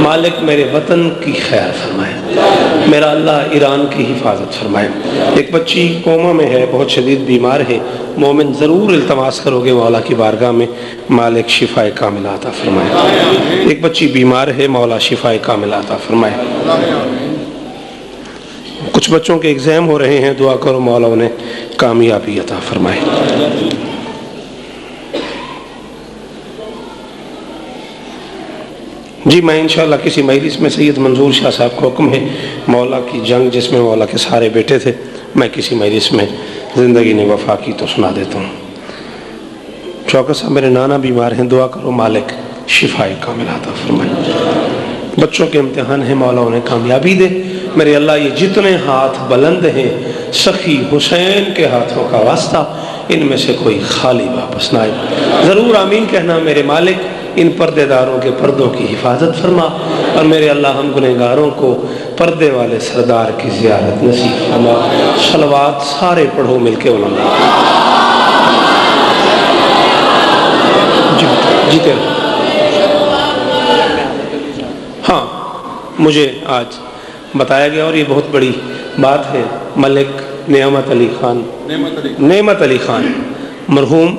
مالک میرے وطن کی خیر فرمائے، میرا اللہ ایران کی حفاظت فرمائے۔ ایک بچی کوما میں ہے، بہت شدید بیمار ہے، مومن ضرور التماس کرو گے مولا کی بارگاہ میں مالک شفائے کاملہ عطا فرمائے۔ ایک بچی بیمار ہے، مولا شفائے کاملہ عطا فرمائے۔ کچھ بچوں کے ایگزام ہو رہے ہیں، دعا کرو مولا انہیں کامیابی عطا فرمائے۔ جی میں انشاءاللہ کسی مجلس میں سید منظور شاہ صاحب کو حکم ہے، مولا کی جنگ جس میں مولا کے سارے بیٹے تھے، میں کسی مجلس میں زندگی نے وفا کی تو سنا دیتا ہوں۔ شوکت صاحب میرے نانا بیمار ہیں، دعا کرو مالک شفائے کاملہ عطا فرمائے۔ بچوں کے امتحان ہیں، مولا انہیں کامیابی دے۔ میرے اللہ یہ جتنے ہاتھ بلند ہیں سخی حسین کے ہاتھوں کا واسطہ، ان میں سے کوئی خالی واپس نہ آئے۔ ضرور آمین کہنا میرے مالک، ان پردے داروں کے پردوں کی حفاظت فرما، اور میرے اللہ ہم گنہگاروں کو پردے والے سردار کی زیارت نصیب فرما۔ صلوات سارے پڑھو مل کے علماء۔ جیتے رہو۔ ہاں مجھے آج بتایا گیا، اور یہ بہت بڑی بات ہے، ملک نعمت علی خان مرحوم،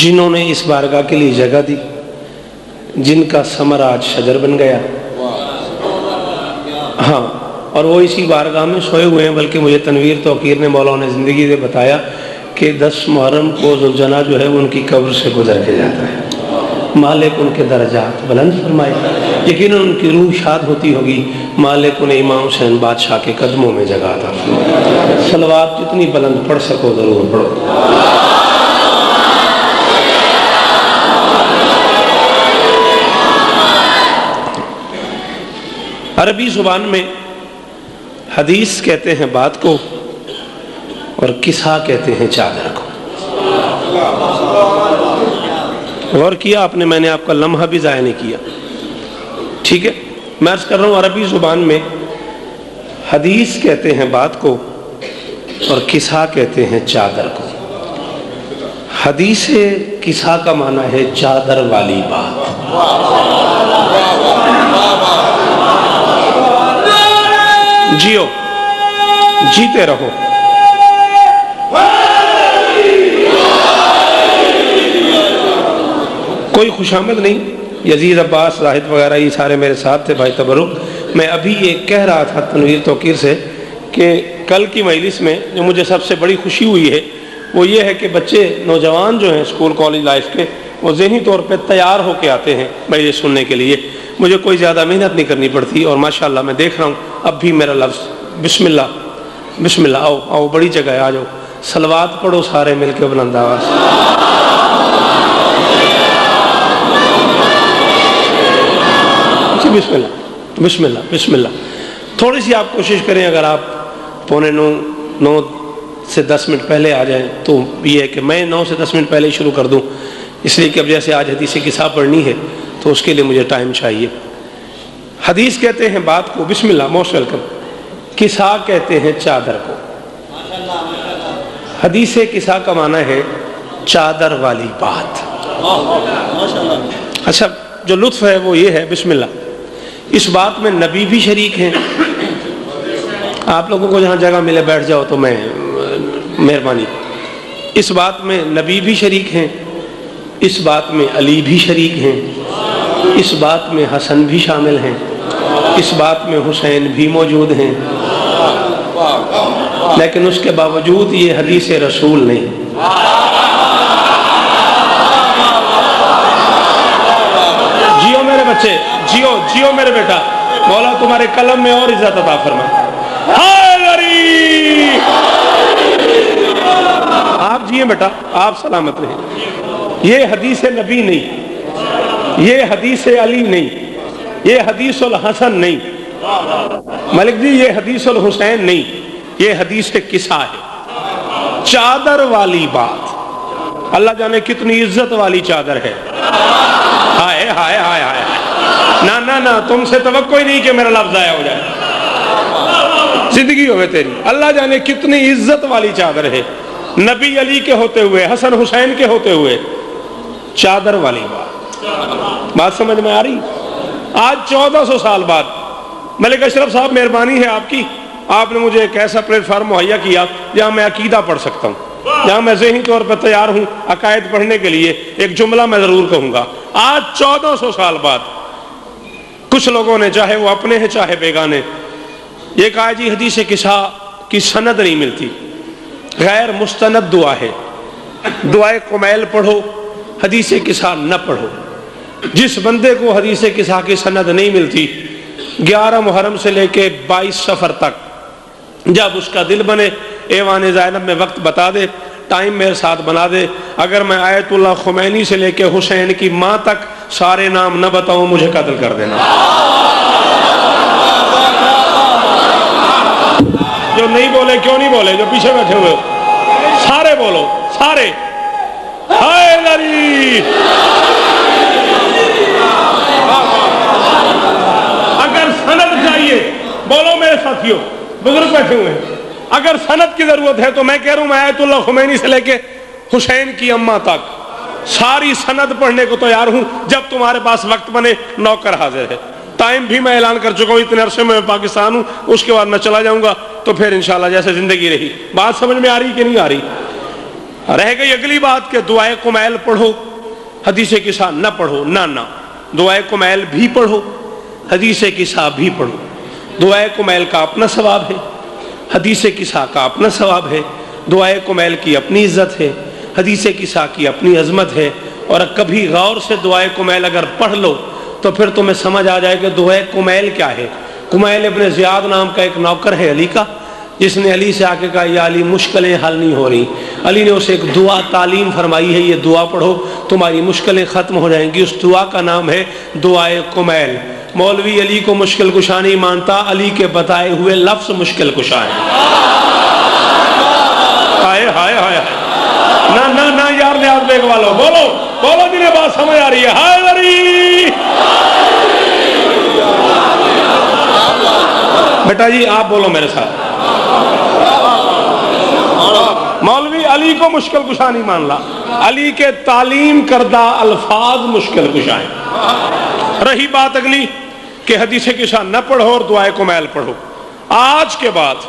جنہوں نے اس بارگاہ کے لیے جگہ دی، جن کا ثمر آج شجر بن گیا، ہاں، اور وہ اسی بارگاہ میں سوئے ہوئے ہیں۔ بلکہ مجھے تنویر توقیر نے مولا نے زندگی سے بتایا کہ 10 محرم کو ذوالجناح جو ہے وہ ان کی قبر سے گزر کے جاتا ہے۔ مالک ان کے درجات بلند فرمائے، یقیناً ان کی روح شاد ہوتی ہوگی، مالک انہیں امام حسین بادشاہ کے قدموں میں جگہ عطا فرمائے۔ صلوات جتنی بلند پڑھ سکو ضرور پڑھو۔ عربی زبان میں حدیث کہتے ہیں بات کو، اور قصہ کہتے ہیں چادر کو۔ غور کیا آپ نے، میں نے آپ کا لمحہ بھی ضائع نہیں کیا، ٹھیک ہے؟ میں عرض کر رہا ہوں عربی زبان میں حدیث کہتے ہیں بات کو، اور قصہ کہتے ہیں چادر کو۔ حدیث قصہ کا معنی ہے چادر والی بات۔ جیو، جیتے رہو۔ کوئی خوشامد نہیں، یزید عباس زاہد وغیرہ یہ سارے میرے ساتھ تھے، بھائی تبرک۔ میں ابھی یہ کہہ رہا تھا تنویر توقیر سے کہ کل کی مجلس میں جو مجھے سب سے بڑی خوشی ہوئی ہے وہ یہ ہے کہ بچے نوجوان جو ہیں اسکول کالج لائف کے، وہ ذہنی طور پہ تیار ہو کے آتے ہیں مجلس سننے کے لیے۔ مجھے کوئی زیادہ محنت نہیں کرنی پڑتی، اور ماشاءاللہ میں دیکھ رہا ہوں اب بھی میرا لفظ بسم اللہ، بسم اللہ، آؤ آؤ، بڑی جگہ ہے، آ جاؤ، صلوات پڑھو سارے مل کے بلند آواز۔ بسم اللہ، بسم اللہ، بسم اللہ۔ تھوڑی سی آپ کوشش کریں، اگر آپ 8:45 سے 10 منٹ پہلے آ جائیں تو یہ ہے کہ میں 9 سے 10 منٹ پہلے شروع کر دوں، اس لیے کہ اب جیسے آج حدیث قصہ پڑھنی ہے تو اس کے لیے مجھے ٹائم چاہیے۔ حدیث کہتے ہیں بات کو، بسم اللہ، موسٹ ویلکم۔ قصہ کہتے ہیں چادر کو۔ حدیث قصہ کا معنی ہے چادر والی بات۔ اچھا، جو لطف ہے وہ یہ ہے، بسم اللہ، اس بات میں نبی بھی شریک ہیں۔ آپ لوگوں کو جہاں جگہ ملے بیٹھ جاؤ تو میں مہربانی۔ اس بات میں نبی بھی شریک ہیں، اس بات میں علی بھی شریک ہیں، اس بات میں حسن بھی شامل ہیں، اس بات میں حسین بھی موجود ہیں، لیکن اس کے باوجود یہ حدیث رسول نہیں۔ جیو میرے بچے، جیو جیو میرے بیٹا، مولا تمہارے قلم میں اور عزت عطا فرمائے۔ آپ جیے بیٹا، آپ سلامت رہیں۔ یہ حدیث نبی نہیں، یہ حدیث علی نہیں، یہ حدیث الحسن نہیں، ملک جی یہ حدیث الحسین نہیں، یہ حدیث قصہ ہے۔ چادر والی بات، اللہ جانے کتنی عزت والی چادر ہے۔ ہائے ہائے ہائے ہائے، نہ نہ نہ، تم سے توقع ہی نہیں کہ میرا لفظ ضائع ہو جائے، زندگی ہوئے تیری۔ اللہ جانے کتنی عزت والی چادر ہے، نبی علی کے ہوتے ہوئے، حسن حسین کے ہوتے ہوئے، چادر والی بات۔ بات سمجھ میں آ رہی؟ آج 1400 سال بعد ملک اشرف صاحب مہربانی ہے آپ کی، آپ نے مجھے ایک ایسا پلیٹ فارم مہیا کیا جہاں میں عقیدہ پڑھ سکتا ہوں، جہاں میں ذہنی طور پر تیار ہوں عقائد پڑھنے کے لیے۔ ایک جملہ میں ضرور کہوں گا، آج 1400 سال بعد کچھ لوگوں نے، چاہے وہ اپنے ہیں چاہے بیگانے، یہ کہا جی حدیث کسا کی سند نہیں ملتی، غیر مستند دعا ہے، دعائے کمیل پڑھو، حدیث کسا نہ پڑھو۔ جس بندے کو حدیث کسا کی سند نہیں ملتی، 11 محرم سے لے کے 22 صفر تک جب اس کا دل بنے ایوان زینب میں وقت بتا دے، ٹائم میرے ساتھ بنا دے، اگر میں آیت اللہ خمینی سے لے کے حسین کی ماں تک سارے نام نہ بتاؤں مجھے قتل کر دینا۔ جو نہیں بولے کیوں نہیں بولے؟ جو پیچھے بیٹھے ہوئے سارے بولو، سارے حیدری۔ اگر سند چاہیے، بولو میرے ساتھیوں، بزرگ بیٹھے ہوئے ہیں، اگر سند کی ضرورت ہے تو میں کہہ رہا ہوں میں آیت اللہ خمینی سے لے کے حسین کی اماں تک ساری سند پڑھنے کو تیار ہوں، جب تمہارے پاس وقت بنے نوکر حاضر ہے۔ ٹائم بھی میں اعلان کر چکا ہوں، اتنے عرصے میں پاکستان ہوں، اس کے بعد میں چلا جاؤں گا، تو پھر انشاءاللہ جیسے زندگی رہی۔ بات سمجھ میں آ رہی کہ نہیں آ رہی؟ رہ گئی اگلی بات کہ دعائے کمیل پڑھو، حدیث کسا نہ پڑھو۔ نہ دعائے کمیل بھی پڑھو، حدیث کسا بھی پڑھو۔ دعائے کمیل کا اپنا ثواب ہے، حدیث کسا کا اپنا ثواب ہے، دعائے کمیل کی اپنی عزت ہے، حدیث کسا کی اپنی عظمت ہے۔ اور کبھی غور سے دعائے کمیل اگر پڑھ لو تو پھر تمہیں سمجھ آ جائے کہ دعائے کمیل کیا ہے۔ کمیل ابن زیاد نام کا ایک نوکر ہے علی کا، جس نے علی سے آ کے کہا یا علی مشکلیں حل نہیں ہو رہی۔ علی نے اسے ایک دعا تعلیم فرمائی ہے، یہ دعا پڑھو تمہاری مشکلیں ختم ہو جائیں گی۔ اس دعا کا نام ہے دعائے کمیل۔ مولوی علی کو مشکل کشا نہیں مانتا، علی کے بتائے ہوئے لفظ مشکل کشا ہے۔ ہائے ہائے ہائے، نہ یار نیاز بیگ والو، بولو بولو جنہیں بات سمجھ آ رہی ہے۔ ہائے علی بیٹا جی آپ بولو میرے ساتھ۔ مولوی علی کو مشکل کشا نہیں مان لا، علی کے تعلیم کردہ الفاظ مشکل کشا ہیں۔ رہی بات اگلی کہ حدیث کسا نہ پڑھو اور دعائے کمیل پڑھو۔ آج کے بعد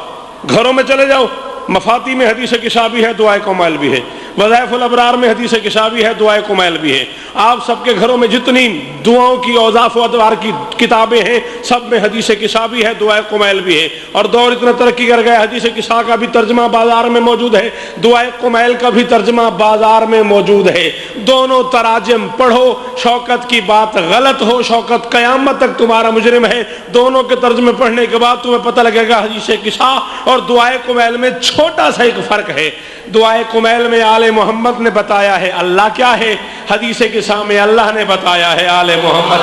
گھروں میں چلے جاؤ، مفاتی میں حدیث کسا بھی ہے، دعائے کمیل بھی ہے، وظائف الابرار میں حدیث کسا بھی ہے، دعائے کمیل بھی ہے۔ آپ سب کے گھروں میں جتنی دعاؤں کی اوصاف و ادوار کی کتابیں ہیں سب میں حدیث کسا بھی ہے، دعائے کمیل بھی ہے۔ اور دور اتنا ترقی کر گیا، حدیث کسا کا بھی ترجمہ بازار میں موجود ہے، دعائے کمیل کا بھی ترجمہ بازار میں موجود ہے۔ دونوں تراجم پڑھو، شوکت کی بات غلط ہو، شوکت قیامت تک تمہارا مجرم ہے۔ دونوں کے ترجمے پڑھنے کے بعد تمہیں پتہ لگے گا حدیث کسا اور دعائے کمیل میں چھوٹا سا ایک فرق ہے۔ دعائے کمیل میں آل محمد نے بتایا ہے اللہ کیا ہے، حدیث کسا میں اللہ نے بتایا ہے آل محمد۔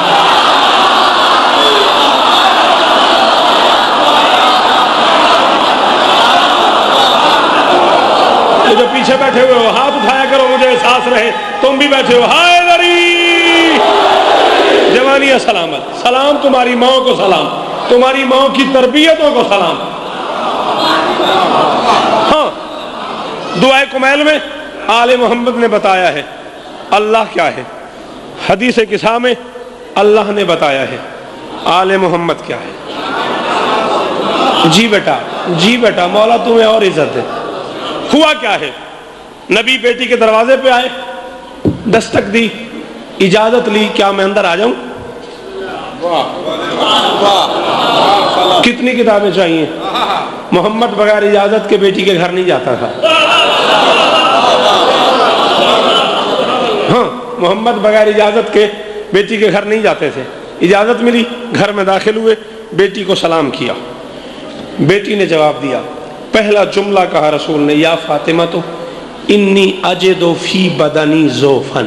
جو پیچھے بیٹھے ہوئے ہو ہاتھ اٹھایا کرو، مجھے احساس رہے تم بھی بیٹھے ہو۔ ہائے دری جوانیہ سلامت، سلام تمہاری ماں کو، سلام تمہاری ماں کی تربیتوں کو، سلام۔ ہاں دعائے کمیل میں آل محمد نے بتایا ہے اللہ کیا ہے، حدیث کسا میں اللہ نے بتایا ہے آل محمد کیا ہے۔ جی بیٹا مولا تمہیں اور عزت ہے۔ ہوا کیا ہے، نبی بیٹی کے دروازے پہ آئے، دستک دی، اجازت لی، کیا میں اندر آ جاؤں؟ کتنی کتابیں چاہیے؟ محمد بغیر اجازت کے بیٹی کے گھر نہیں جاتا تھا۔ ہاں محمد بغیر اجازت کے بیٹی کے گھر نہیں جاتے تھے۔ اجازت ملی، گھر میں داخل ہوئے، بیٹی کو سلام کیا، بیٹی نے جواب دیا۔ پہلا جملہ کہا رسول نے، یا فاطمہ تو انی اجد فی بدنی ضعفا،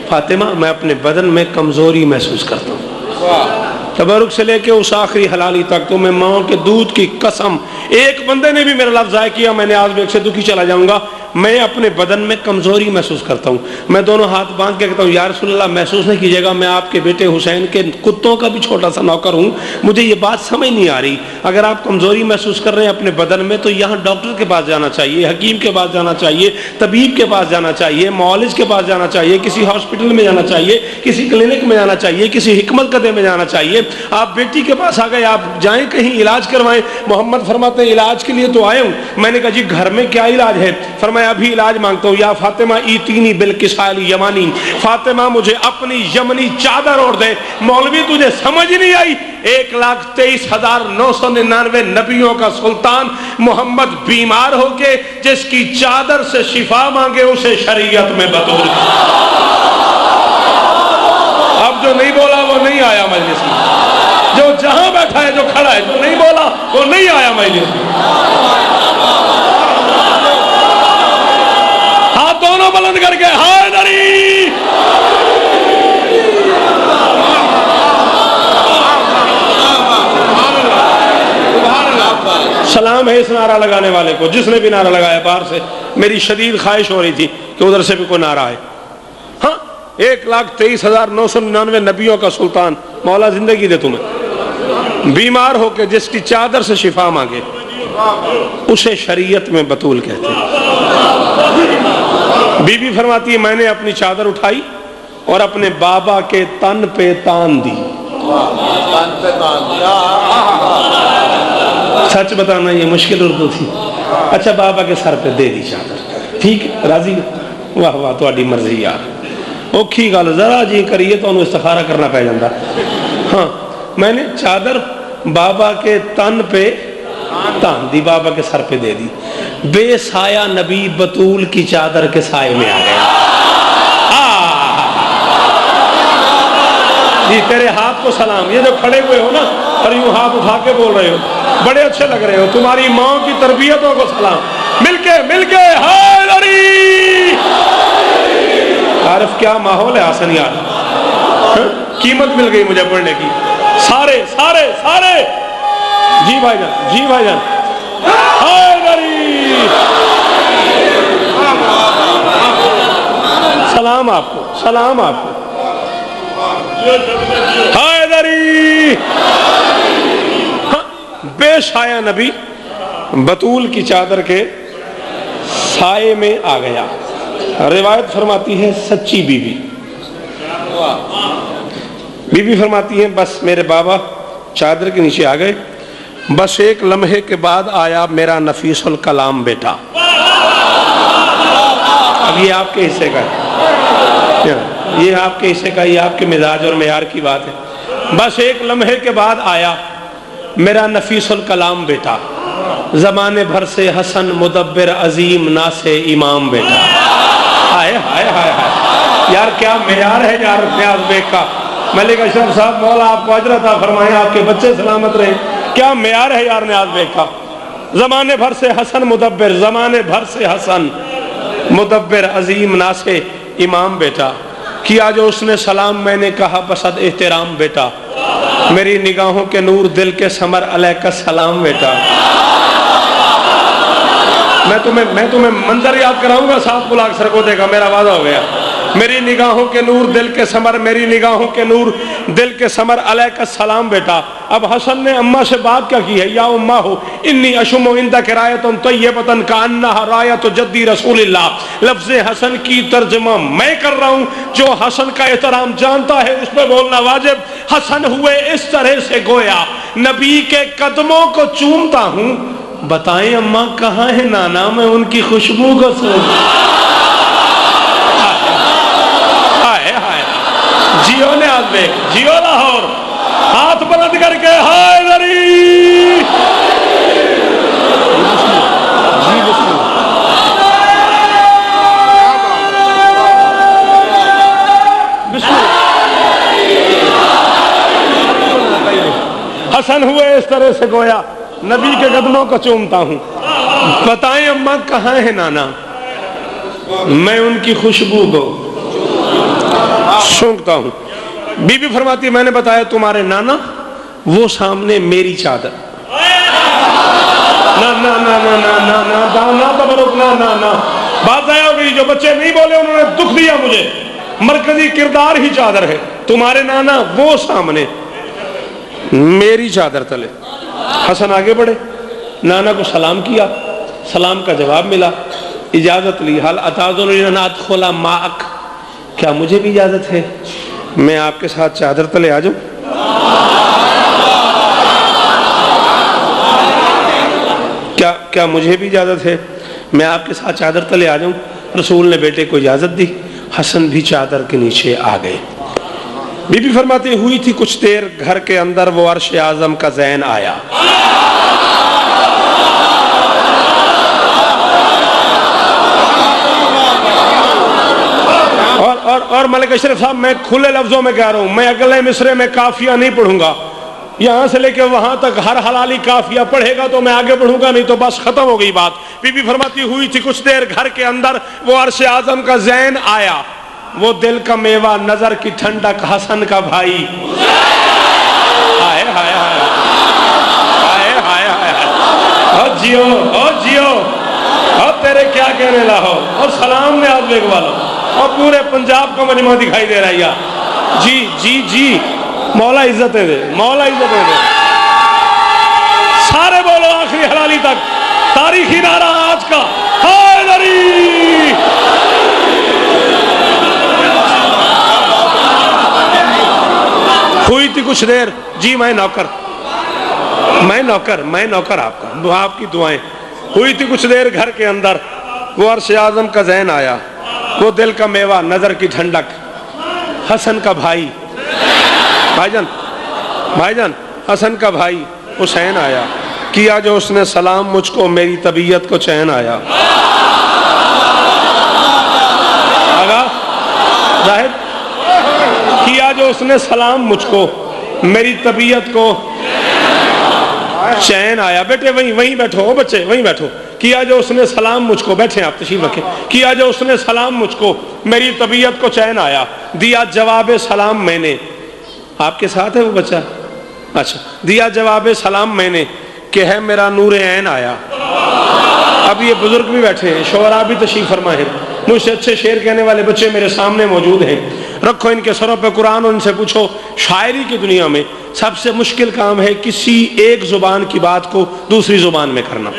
فاطمہ میں اپنے بدن میں کمزوری محسوس کرتا ہوں۔ تبرک سے لے کے اس آخری حلالی تک تو میں ماں کے دودھ کی قسم، ایک بندے نے بھی میرا لفظ ضائع کیا میں نے آج بیگ سے دکھی چلا جاؤں گا۔ میں اپنے بدن میں کمزوری محسوس کرتا ہوں. میں دونوں ہاتھ باندھ کے کہتا ہوں یا رسول اللہ محسوس نہیں کیجیے گا میں آپ کے بیٹے حسین کے کتوں کا بھی چھوٹا سا نوکر ہوں, مجھے یہ بات سمجھ نہیں آ رہی. اگر آپ کمزوری محسوس کر رہے ہیں اپنے بدن میں تو یہاں ڈاکٹر کے پاس جانا چاہیے, حکیم کے پاس جانا چاہیے, طبیب کے پاس جانا چاہیے, معالج کے پاس جانا چاہیے, کسی ہاسپٹل میں جانا چاہیے, کسی کلینک میں جانا چاہیے, کسی حکمت قدے میں جانا چاہیے. آپ بیٹی کے پاس آ گئے, آپ جائیں کہیں علاج کروائیں. محمد فرماتے ہیں علاج کے لیے تو آئے ہوں. میں نے کہا جی گھر میں کیا علاج ہے؟ فرمایا ابھی علاج مانگتا ہوں. یا فاطمہ ایتینی بالکسال یمانی, فاطمہ مجھے اپنی یمنی چادر اوڑھ دے. مولوی تجھے سمجھ نہیں آئی؟ 1,23,999 نبیوں کا سلطان محمد بیمار ہو کے جس کی چادر سے شفا مانگے اسے شریعت میں بطول. اب جو نہیں بولا وہ نہیں آیا مجلس میں, جو جہاں بیٹھا ہے جو کھڑا ہے, جو نہیں بولا وہ نہیں آیا مجلس میں. ہاتھ دونوں بلند کر کے حیدری. سلام ہے اس نعرہ لگانے والے کو جس نے بھی نعرہ لگایا. باہر سے میری شدید خواہش ہو رہی تھی کہ ادھر سے بھی کوئی نعرہ آئے. ہاں 1,23,999 نبیوں کا سلطان, مولا زندگی دے تمہیں, بیمار ہو کے جس کی چادر سے شفا مانگے اسے شریعت میں بطول کہتے ہیں. بی بی فرماتی ہے میں نے اپنی چادر اٹھائی اور اپنے بابا کے تن پہ تان دی. سچ بتانا یہ مشکل اردو تھی. اچھا بابا کے سر پہ دے دی چادر, ٹھیک راضی؟ واہ واہ تہاڈی مرضی یار. اوکھی گل ذرا جی کریے تو انہوں استخارہ کرنا پہ جاندہ. ہاں میں نے چادر بابا کے تن پہ تان دی, بابا کے سر پہ دے دی. بے سایہ نبی بطول کی چادر کے سائے میں آ گیا. جی تیرے ہاتھ کو سلام. یہ جو کھڑے ہوئے ہو نا اور یوں ہاتھ اٹھا کے بول رہے ہو, بڑے اچھے لگ رہے ہو. تمہاری ماں کی تربیتوں کو سلام. مل کے حیدری. عارف کیا ماحول ہے حسن یار, قیمت مل گئی مجھے پڑھنے کی. سارے سارے سارے جی بھائی جان, جی بھائی جان. حیدری سلام آپ کو, سلام آپ کو. حیدری بے سایہ نبی بطول کی چادر کے سائے میں آ گیا. روایت فرماتی ہے سچی بی بی فرماتی ہے بس میرے بابا چادر کے نیچے آ گئے, بس ایک لمحے کے بعد آیا میرا نفیس الکلام بیٹا. اب یہ آپ کے حصے کا ہے, یہ آپ کے حصے کا, یہ آپ کے مزاج اور معیار کی بات ہے. بس ایک لمحے کے بعد آیا میرا نفیس الکلام بیٹا, زمانے بھر سے حسن مدبر عظیم ناصح امام بیٹا. ہائے ہائے ہائے ہائے یار کیا معیار ہے یار نیاز بیگ کا. ملک اشرف صاحب مولا آپ کو اجر عطا فرمائیں, آپ کے بچے سلامت رہیں. کیا معیار ہے یار نیاز بیگ کا. زمانے بھر سے حسن مدبر, زمانے بھر سے حسن مدبر عظیم ناصح امام بیٹا. کیا جو اس نے سلام میں نے کہا بصد احترام بیٹا. میری نگاہوں کے نور دل کے ثمر علیک السلام بیٹا. میں تمہیں منظر یاد کراؤں گا ساتھ بلاک سرکوتے کا, میرا وعدہ ہو گیا. میری نگاہوں کے نور دل کے ثمر, میری نگاہوں کے نور دل کے ثمر علیک السلام بیٹا. اب حسن نے اماں سے بات کیا کی ہے, یا اماں ہو انی اشم عندک رایۃ طیبۃ کانھا رایۃ جدی رسول اللہ. لفظ حسن کی ترجمہ میں کر رہا ہوں, جو حسن کا احترام جانتا ہے اس پہ بولنا واجب. حسن ہوئے اس طرح سے گویا نبی کے قدموں کو چومتا ہوں, بتائیں اماں کہاں ہے نانا, میں ان کی خوشبو کو سونتا. جیو نیاز بیگ, جیو لاہور. ہاتھ بلند کر کے حیدری. حسن ہوئے اس طرح سے گویا نبی کے قدموں کو چومتا ہوں, بتائیں اماں کہاں ہے نانا, میں ان کی خوشبو کو سونگتا ہوں. بی بی فرماتی میں نے بتایا تمہارے نانا وہ سامنے میری چادر. نا نا نا نا نا نا نا نا تبرک نا نا نا بات ضائع ہو گئی. جو بچے نہیں بولے انہوں نے دکھ دیا مجھے. مرکزی کردار ہی چادر ہے. تمہارے نانا وہ سامنے میری چادر تلے. حسن آگے بڑھے, نانا کو سلام کیا, سلام کا جواب ملا, اجازت لی. حل اتاذننی ان ادخل معک, کیا مجھے بھی اجازت ہے میں آپ کے ساتھ چادر تلے آ جاؤں؟ کیا مجھے بھی اجازت ہے میں آپ کے ساتھ چادر تلے آ جاؤں؟ رسول نے بیٹے کو اجازت دی. حسن بھی چادر کے نیچے آ گئے. بی بی فرماتی ہوئی تھی کچھ دیر گھر کے اندر وہ عرش اعظم کا زین آیا. اور ملک اشرف صاحب میں کھلے لفظوں میں کہہ رہا ہوں, میں اگلے مصرے میں قافیہ نہیں پڑھوں گا. یہاں سے لے کے وہاں تک ہر حلالی قافیہ پڑھے گا تو میں آگے بڑھوں گا, نہیں تو بس ختم ہو گئی بات. بی بی فرماتی ہوئی تھی کچھ دیر گھر کے اندر وہ عرش اعظم کا زین آیا. وہ دل کا میوہ نظر کی ٹھنڈک حسن کا بھائی. ہائے ہائے ہائے ہائے ہائے ہائے, او جیو او جیو, اور تیرے کیا کہنے لاہور. اور سلام نے آج بیگ والو, اور پورے پنجاب کا مجمع دکھائی دے رہا ہے. جی جی جی, مولا عزتیں دے, مولا عزتیں دے. سارے بولو آخری حلالی تک. تاریخی نعرہ آج کا حیدری. ہوئی تھی کچھ دیر, جی میں نوکر آپ کا, آپ کی دعائیں. ہوئی تھی کچھ دیر گھر کے اندر وہ عرش اعظم کا زین آیا. وہ دل کا میوہ نظر کی ٹھنڈک حسن کا بھائی. بھائی جان حسن کا بھائی حسین آیا. کیا جو اس نے سلام مجھ کو میری طبیعت کو چین آیا. آگا زاہد, کیا جو اس نے سلام مجھ کو میری طبیعت کو چین آیا. بیٹے وہیں بیٹھو, بچے وہیں بیٹھو. کیا جو اس نے سلام مجھ کو, بیٹھیں آپ تشریف رکھیں. کیا جو اس نے سلام مجھ کو میری طبیعت کو چین آیا. دیا جواب سلام میں نے, آپ کے ساتھ ہے وہ بچہ, اچھا. دیا جواب سلام میں نے کہ ہے میرا نور عین آیا. اب یہ بزرگ بھی بیٹھے ہیں, شعراء بھی تشریف فرما ہے. مجھ سے اچھے شعر کہنے والے بچے میرے سامنے موجود ہیں. رکھو ان کے سروں پہ قرآن, ان سے پوچھو شاعری کی دنیا میں سب سے مشکل کام ہے کسی ایک زبان کی بات کو دوسری زبان میں کرنا.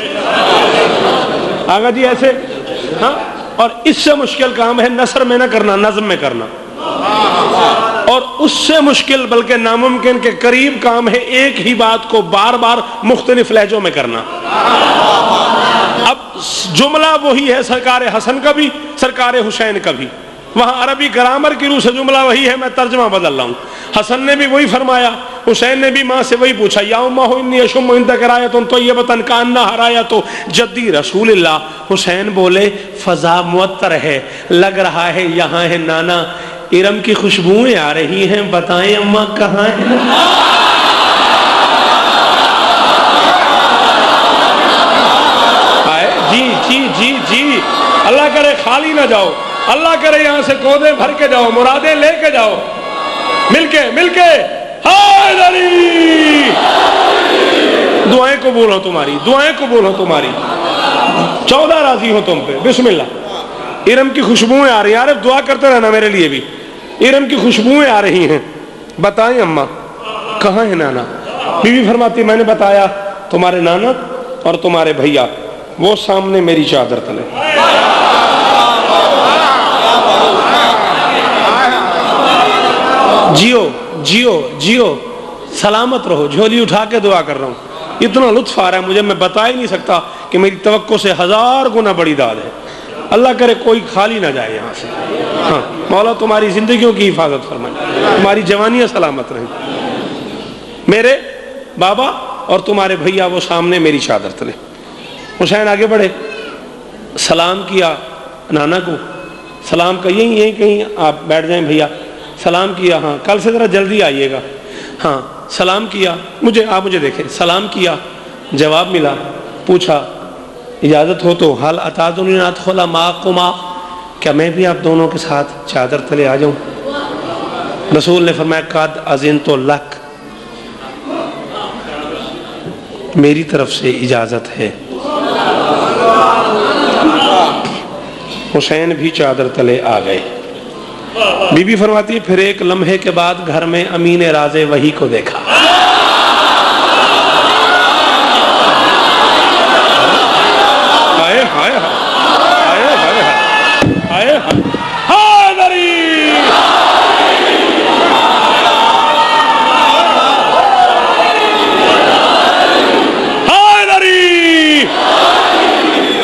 آگا جی ایسے, ہاں. اور اس سے مشکل کام ہے نثر میں نہ کرنا, نظم میں کرنا. اور اس سے مشکل بلکہ ناممکن کے قریب کام ہے ایک ہی بات کو بار بار مختلف لہجوں میں کرنا. اب جملہ وہی ہے سرکار حسن کا بھی سرکار حسین کا بھی, وہاں عربی گرامر کی روح سے جملہ وہی ہے, میں ترجمہ بدل رہا ہوں. حسن نے بھی وہی فرمایا, حسین نے بھی ماں سے وہی پوچھا. یا امہ انی اشم عندک رایۃ طیبۃ کانہا رایۃ جدی رسول اللہ. حسین بولے فضا معطر ہے, لگ رہا ہے یہاں ہے نانا ارم کی خوشبوئیں آ رہی ہیں, بتائیں اماں کہاں ہیں. جی جی جی جی, اللہ کرے خالی نہ جاؤ, اللہ کرے یہاں سے گودے بھر کے جاؤ, مرادیں لے کے جاؤ, مل کے حیدری. دعائیں قبول ہو تمہاری, دعائیں قبول ہو تمہاری. 14 راضی ہو تم پہ. بسم اللہ. ارم کی خوشبوئیں آ رہی ہیں, عارف دعا کرتے رہنا میرے لیے بھی. ارم کی خوشبوئیں آ رہی ہیں, بتائیں اماں کہاں ہے نانا. بی بی فرماتی میں نے بتایا تمہارے نانا اور تمہارے بھیا وہ سامنے میری چادر تلے. جیو جیو جیو, سلامت رہو. جھولی اٹھا کے دعا کر رہا ہوں. اتنا لطف آ رہا ہے مجھے, میں بتا ہی نہیں سکتا کہ میری توقع سے 1000 گنا بڑی داد ہے. اللہ کرے کوئی خالی نہ جائے یہاں سے. ہاں مولا تمہاری زندگیوں کی حفاظت فرمائے, تمہاری جوانیاں سلامت رہیں. میرے بابا اور تمہارے بھیا وہ سامنے میری چادر تلے. حسین آگے بڑھے, سلام کیا نانا کو. سلام کا یہیں کہیں آپ بیٹھ جائیں بھیا. سلام کیا, ہاں کل سے ذرا جلدی آئیے گا. ہاں سلام کیا, آپ مجھے دیکھیں. سلام کیا, جواب ملا. پوچھا اجازت ہو تو حل اتاذننی ان ادخل معکما, کیا میں بھی آپ دونوں کے ساتھ چادر تلے آ جاؤں. رسول نے فرمایا قد اذنت لک, میری طرف سے اجازت ہے. حسین بھی چادر تلے آ گئے. بی بی فرماتی ہے پھر ایک لمحے کے بعد گھر میں امین راز وحی کو دیکھا.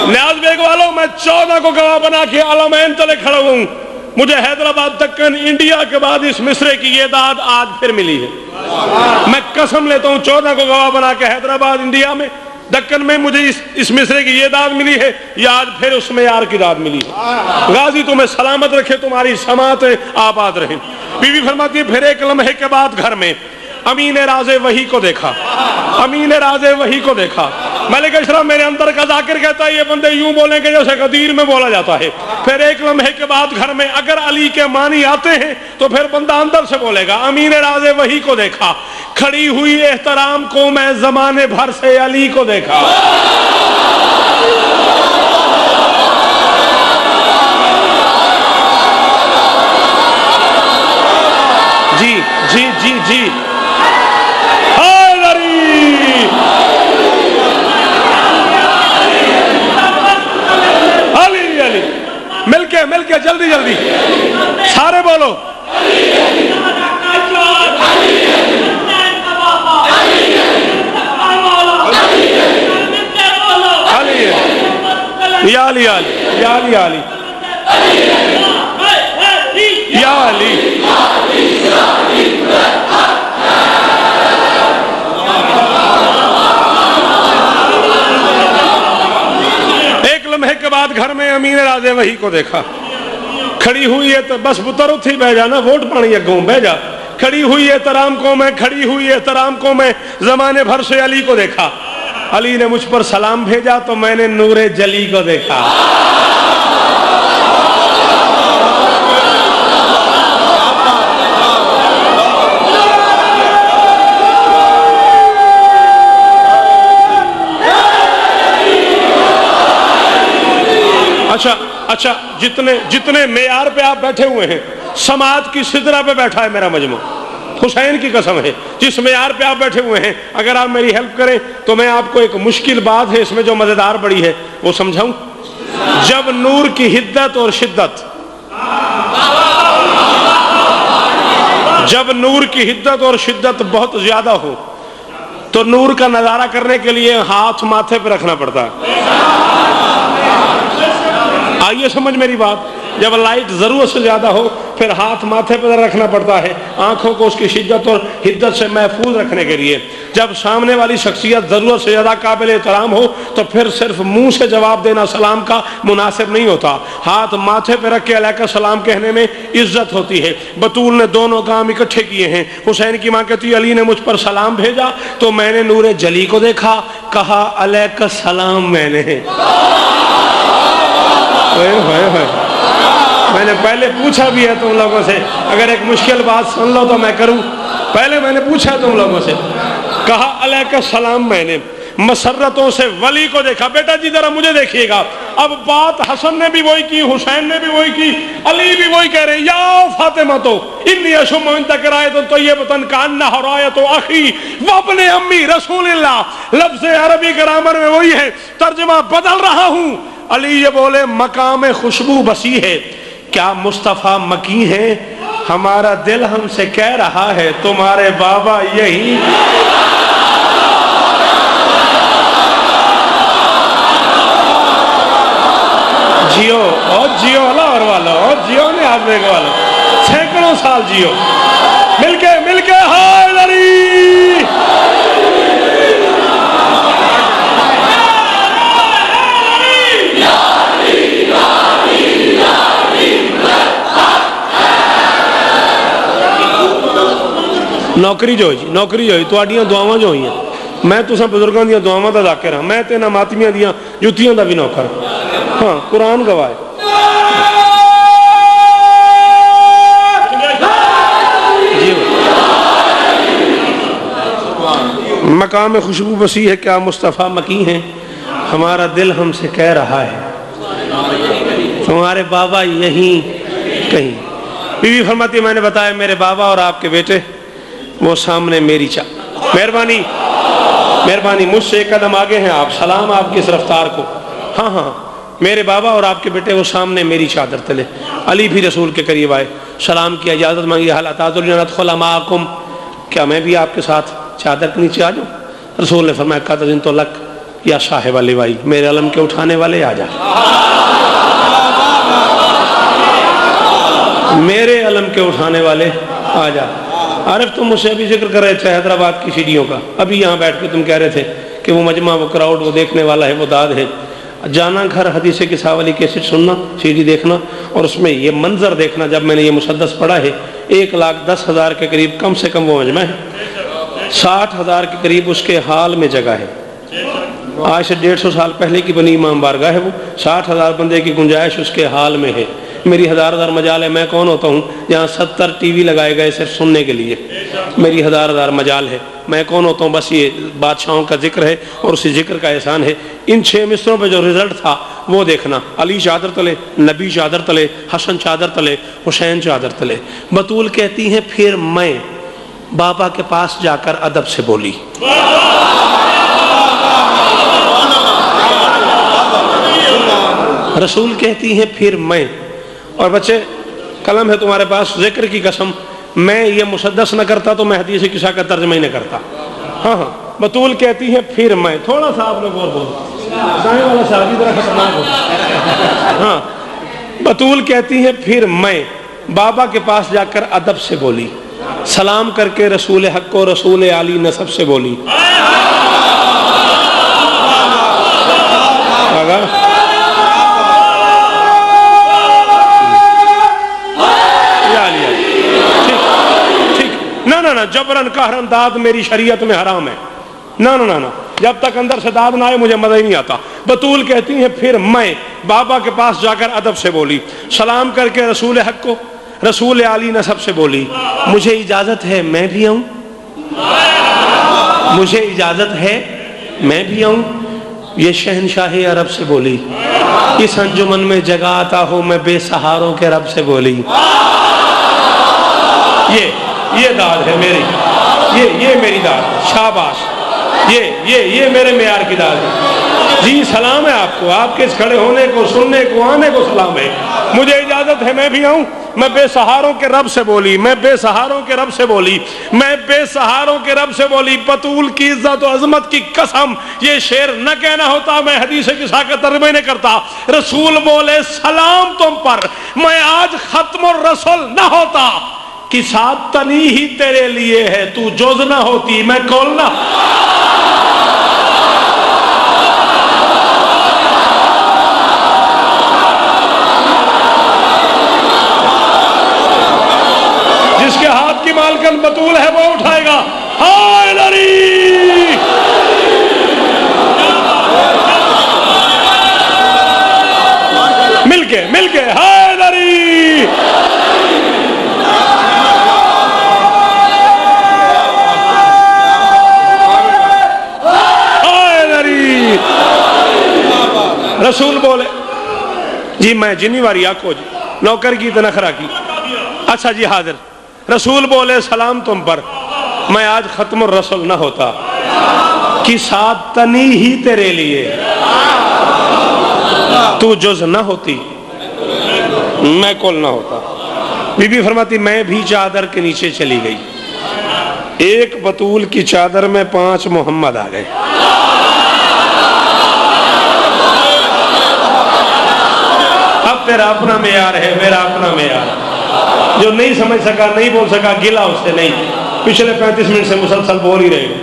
نیاز بیگ والوں میں 14 کو گواہ بنا کے علمین تلے کھڑا ہوں. مجھے حیدرآباد دکن انڈیا کے بعد اس مصرے کی یہ داد آج پھر ملی ہے. میں قسم لیتا ہوں 14 کو گواہ بنا کے حیدرآباد انڈیا میں دکن میں مجھے اس مصرے کی یہ داد ملی ہے. یہ آج پھر اس میں یار کی داد ملی ہے. غازی تمہیں سلامت رکھے, تمہاری سماعتیں آباد رہیں. بی بی فرماتی ہے پھر ایک لمحے کے بعد گھر میں امین راز وحی کو دیکھا. امین راز وحی کو دیکھا. ملک اشرف میرے اندر کا ذاکر کہتا ہے یہ بندے یوں بولیں کہ جیسے غدیر میں بولا جاتا ہے. پھر ایک لمحے کے بعد گھر میں اگر علی کے معنی آتے ہیں تو پھر بندہ اندر سے بولے گا امین راز وحی کو دیکھا. کھڑی ہوئی احترام کو میں زمانے بھر سے علی کو دیکھا. جی جی جی جی مل کے جلدی جلدی سارے بولو. یا علی یا علی یا علی یا علی یا علی. ایک لمحے کے بعد گھر میں امین راز وحی کو دیکھا. کھڑی ہوئی ہے تو بس پتر اتھی بہ جانا ووٹ پانی اگوں بہ جا. کھڑی ہوئی احترام کو میں کھڑی ہوئی احترام کو میں زمانے بھر سے علی کو دیکھا. علی نے مجھ پر سلام بھیجا تو میں نے نور جلی کو دیکھا. اچھا جتنے معیار پہ آپ بیٹھے ہوئے ہیں سماعت کی سدرہ پہ بیٹھا ہے میرا مجمع. حسین کی قسم ہے جس معیار پہ آپ بیٹھے ہوئے ہیں اگر آپ میری ہیلپ کریں تو میں آپ کو ایک مشکل بات ہے اس میں جو مزیدار بڑی ہے وہ سمجھاؤں. جب نور کی حدت اور شدت جب نور کی حدت اور شدت بہت زیادہ ہو تو نور کا نظارہ کرنے کے لیے ہاتھ ماتھے پہ رکھنا پڑتا ہے. آئیے سمجھ میری بات. جب لائٹ ضرورت سے زیادہ ہو پھر ہاتھ ماتھے پر رکھنا پڑتا ہے آنکھوں کو اس کی شدت اور حدت سے محفوظ رکھنے کے لیے. جب سامنے والی شخصیت ضرورت سے زیادہ قابل احترام ہو تو پھر صرف منہ سے جواب دینا سلام کا مناسب نہیں ہوتا. ہاتھ ماتھے پہ رکھ کے علیہ السلام کہنے میں عزت ہوتی ہے. بطول نے دونوں کام اکٹھے کیے ہیں. حسین کی ماں کہتی علی نے مجھ پر سلام بھیجا تو میں نے نور جلی کو دیکھا. کہا علیہ السلام میں نے. میں نے پہلے پوچھا بھی ہے تم لوگوں سے اگر ایک مشکل بات سن لو تو میں کروں. پہلے میں نے پوچھا تم لوگوں سے کہا علیہ السلام میں نے مسرتوں سے ولی کو دیکھا. بیٹا جی ذرا مجھے دیکھیے گا. اب بات حسن نے بھی وہی کی حسین نے بھی وہی کی علی بھی وہی کہہ رہے ہیں یا فاطمہ تو انی اشم ان تک رایت طیبۃ کانها رایت اخی وابن امی رسول اللہ. لفظ عربی گرامر میں وہی ہے ترجمہ بدل رہا ہوں. علی یہ بولے مقام خوشبو بسی ہے کیا مصطفیٰ مکی ہیں. ہمارا دل ہم سے کہہ رہا ہے تمہارے بابا یہی. جیو اور جیو لاہور والا اور جیو نے آدمی والا سینکڑوں سال جیو. مل کے ہائے علی. نوکری جو جی نوکری جو تواڈیاں دعاواں جو ہوئی ہیں میں تساں بزرگاں دیاں دعاواں دا ذاکر ہاں. میں تے نہ ماتمیاں دیاں جتیاں دا بھی نوکر. ہاں قرآن گواہ ہے. مقام خوشبو بسی ہے کیا مصطفیٰ مکی ہیں. ہمارا دل ہم سے کہہ رہا ہے تمہارے بابا یہیں کہیں. بیوی فرماتی میں نے بتایا میرے بابا اور آپ کے بیٹے وہ سامنے میری مہربانی مہربانی مجھ سے ایک قدم آگے ہیں آپ. سلام آپ کی اس رفتار کو. ہاں ہاں میرے بابا اور آپ کے بیٹے وہ سامنے میری چادر تلے. علی بھی رسول کے قریب آئے, سلام کیا, اجازت مانگی, حل اتعذرون ان ادخل معکم, کیا میں بھی آپ کے ساتھ چادر کے نیچے آ جاؤں؟ رسول نے فرمایا قد اذنت لک یا صاحب لوائی, میرے علم کے اٹھانے والے آ جا, میرے علم کے اٹھانے والے آ جا. عارف تم مجھ سے ابھی ذکر کر رہے تھے حیدرآباد کی سیڑھیوں کا, ابھی یہاں بیٹھ کے تم کہہ رہے تھے کہ وہ مجمع, وہ کراؤڈ, وہ دیکھنے والا ہے, وہ داد ہے. جانا گھر حدیث کسا والی کیسٹ سننا, سیڑھی دیکھنا, اور اس میں یہ منظر دیکھنا. جب میں نے یہ مسدس پڑھا ہے 1,10,000 کے قریب کم سے کم وہ مجمع ہے, 60,000 کے قریب اس کے حال میں جگہ ہے. آج سے 150 سال پہلے کی بنی امام بارگاہ ہے وہ. 60,000 بندے کی گنجائش اس کے حال میں ہے. میری 1,000 مجال ہے. میں کون ہوتا ہوں جہاں 70 ٹی وی لگائے گئے صرف سننے کے لیے؟ میری 1,000 مجال ہے. میں کون ہوتا ہوں؟ بس یہ بادشاہوں کا ذکر ہے اور اسی ذکر کا احسان ہے. ان 6 مصروں پہ جو رزلٹ تھا وہ دیکھنا. علی چادر تلے, نبی چادر تلے, حسن چادر تلے, حسین چادر تلے. بطول کہتی ہیں پھر میں بابا کے پاس جا کر ادب سے بولی. رسول کہتی ہیں پھر میں, اور بچے قلم ہے تمہارے پاس, ذکر کی قسم میں یہ مسدس نہ کرتا تو میں حدیث کسا کا ترجمہ ہی نہ کرتا. ہاں ہاں بطول کہتی ہے پھر میں, تھوڑا سا آپ لوگ اور بولو, دائیں والا صحابی ذرا خطرناک ہوتا. ہاں بطول کہتی ہے پھر میں بابا کے پاس جا کر ادب سے بولی, سلام کر کے رسول حق کو رسول علی نسب سے بولی. جبرن قہرن داد میری شریعت میں حرام ہے. نہ جب تک اندر سے داد نہ آئے مجھے مزہ ہی نہیں آتا. بطول کہتی ہیں پھر میں بابا کے پاس جا کر ادب سے بولی, سلام کر کے رسول حق کو رسول علی نسب سے بولی. مجھے اجازت ہے میں بھی آؤں, مجھے اجازت ہے میں بھی آؤں. یہ شہنشاہ عرب سے بولی. اس انجمن میں جگہ آتا ہوں میں بے سہاروں کے رب سے بولی. یہ داد ہے میری, یہ میری داد ہے. شاباش, یہ میرے معیار کی داد ہے. جی سلام ہے آپ کو, آپ کے اس کھڑے ہونے کو, سننے کو, آنے کو سلام ہے. مجھے اجازت ہے میں بھی آؤں. میں بے سہاروں کے رب سے بولی, میں بے سہاروں کے رب سے بولی, میں بے سہاروں کے رب سے بولی. بطول کی عزت و عظمت کی قسم یہ شعر نہ کہنا ہوتا میں حدیث کسا کا ترجمہ نہیں کرتا. رسول بولے سلام تم پر, میں آج ختم الرسل نہ ہوتا کہ ساتھ تنی ہی تیرے لیے ہے, تو جز نہ ہوتی میں کول نہ. جس کے ہاتھ کی مالکن بطول ہے وہ اٹھائے گا حیدری. مل کے حیدری. رسول بولے جی میں جنی واری آکو جی نوکر کی تنخرا کی. اچھا جی حاضر. رسول بولے سلام تم پر, میں آج ختم الرسل نہ ہوتا کہ ساتھ تنی ہی تیرے لیے, تو جز نہ ہوتی میں کول نہ ہوتا. بی بی فرماتی میں بھی چادر کے نیچے چلی گئی. ایک بطول کی چادر میں 5 محمد آ گئے. اب تیرا اپنا معیار ہے, میرا اپنا معیار. جو نہیں سمجھ سکا, نہیں بول سکا, گلا اس سے نہیں. پچھلے 35 منٹ سے مسلسل بول ہی رہے ہو.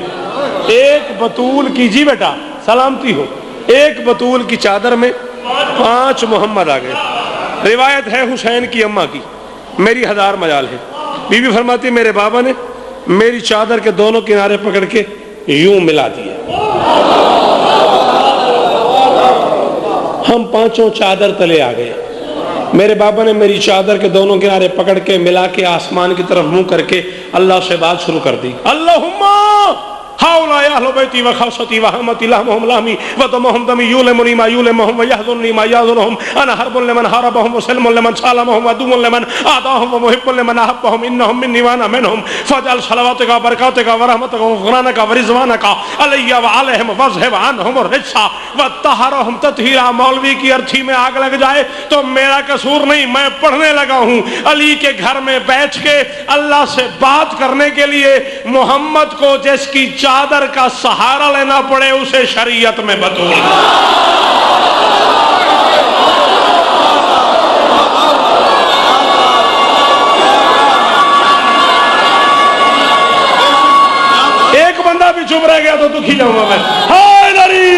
ایک بطول کی, جی بیٹا سلامتی ہو, ایک بطول کی چادر میں 5 محمد آ گئے. روایت ہے حسین کی اماں کی, میری 1000 مجال ہے. بی بی فرماتی میرے بابا نے میری چادر کے دونوں کنارے پکڑ کے یوں ملا دیا. ہم 5 چادر تلے آ گئے. میرے بابا نے میری چادر کے دونوں کنارے پکڑ کے ملا کے آسمان کی طرف منہ کر کے اللہ سے بات شروع کر دی. اللہم ہاؤلائی اہل اہل بیتی و خاصتی و حمتی لہمہم لہمی و دمہم دمی یولمنی ما یولمہم و یحضننی ما یحضنہم انا حرب لمن حاربہم و سلم لمن سالمہم و دون لمن آداہم و محب لمن احبہم انہم منی وانا منہم فاجعل صلواتک و برکاتک و رحمتک و غفرانک و رضوانک علی و علیہم واذہب عنہم الرجس وطہرہم تطہیرا۔ مولوی کی ارتھی میں آگ لگ جائے تو میرا قصور نہیں، میں پڑھنے لگا ہوں۔ علی کے گھر میں بیٹھ کے اللہ سے بات کرنے کے لیے محمد کو جس کی چادر کا سہارا لینا پڑے اسے شریعت میں بطول۔ ایک بندہ بھی چپ رہ گیا تو دکھی جاؤں گا میں۔ حیدری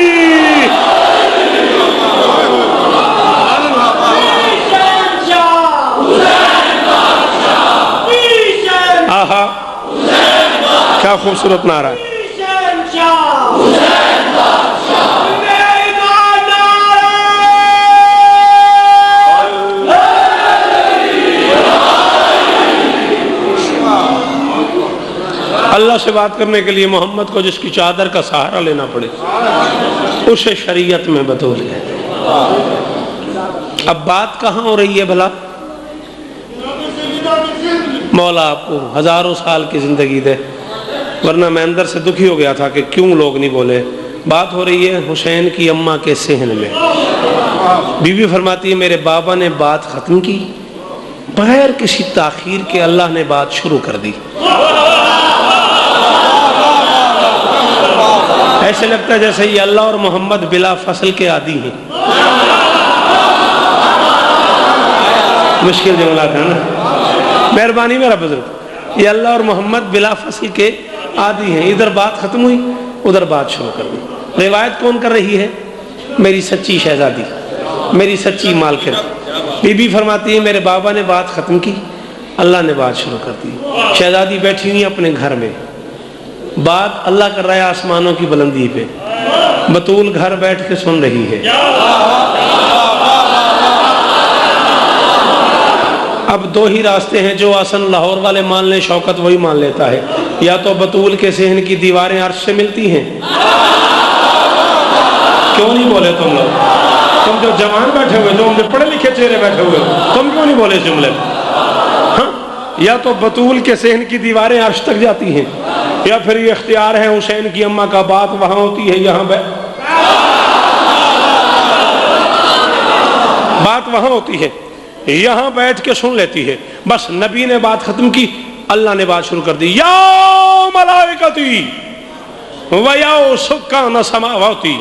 آہا کیا خوبصورت نعرہ ہے۔ اللہ سے بات کرنے کے لیے محمد کو جس کی چادر کا سہارا لینا پڑے اسے شریعت میں بطول ہے۔ اب بات کہاں ہو رہی ہے بھلا؟ مولا آپ کو ہزاروں سال کی زندگی دے، ورنہ میں اندر سے دکھی ہو گیا تھا کہ کیوں لوگ نہیں بولے۔ بات ہو رہی ہے حسین کی اماں کے صحن میں۔ بی بی فرماتی ہے میرے بابا نے بات ختم کی، بغیر کسی تاخیر کے اللہ نے بات شروع کر دی۔ ایسے لگتا ہے جیسے یہ اللہ اور محمد بلا فصل کے عادی ہیں۔ مشکل جملات ہیں نا، مہربانی میرا بزرگ، یہ اللہ اور محمد بلا فصل کے عادی ہیں۔ ادھر بات ختم ہوئی ادھر بات شروع کر دی۔ روایت کون کر رہی ہے؟ میری سچی شہزادی، میری سچی مالکن۔ بی بی فرماتی ہے میرے بابا نے بات ختم کی، اللہ نے بات شروع کر دی۔ شہزادی بیٹھی ہوئی اپنے گھر میں، بات اللہ کر رہا ہے آسمانوں کی بلندی پہ، بطول گھر بیٹھ کے سن رہی ہے۔ اب دو ہی راستے ہیں، جو آسن لاہور والے مان لیں شوکت وہی مان لیتا ہے، یا تو بطول کے صحن کی دیواریں عرش سے ملتی ہیں۔ کیوں نہیں بولے تم لوگ؟ تم جو جوان بیٹھے ہوئے، جو پڑھے لکھے چہرے بیٹھے ہوئے، تم کیوں نہیں بولے اس جملے میں؟ ہاں، یا تو بطول کے صحن کی دیواریں عرش تک جاتی ہیں، یا پھر یہ اختیار ہے حسین کی اماں کا، بات وہاں ہوتی ہے یہاں بات وہاں ہوتی ہے یہاں بیٹھ کے سن لیتی ہے۔ بس نبی نے بات ختم کی، اللہ نے بات شروع کر دی۔ یا ملائکتی و یا سکان سماواتی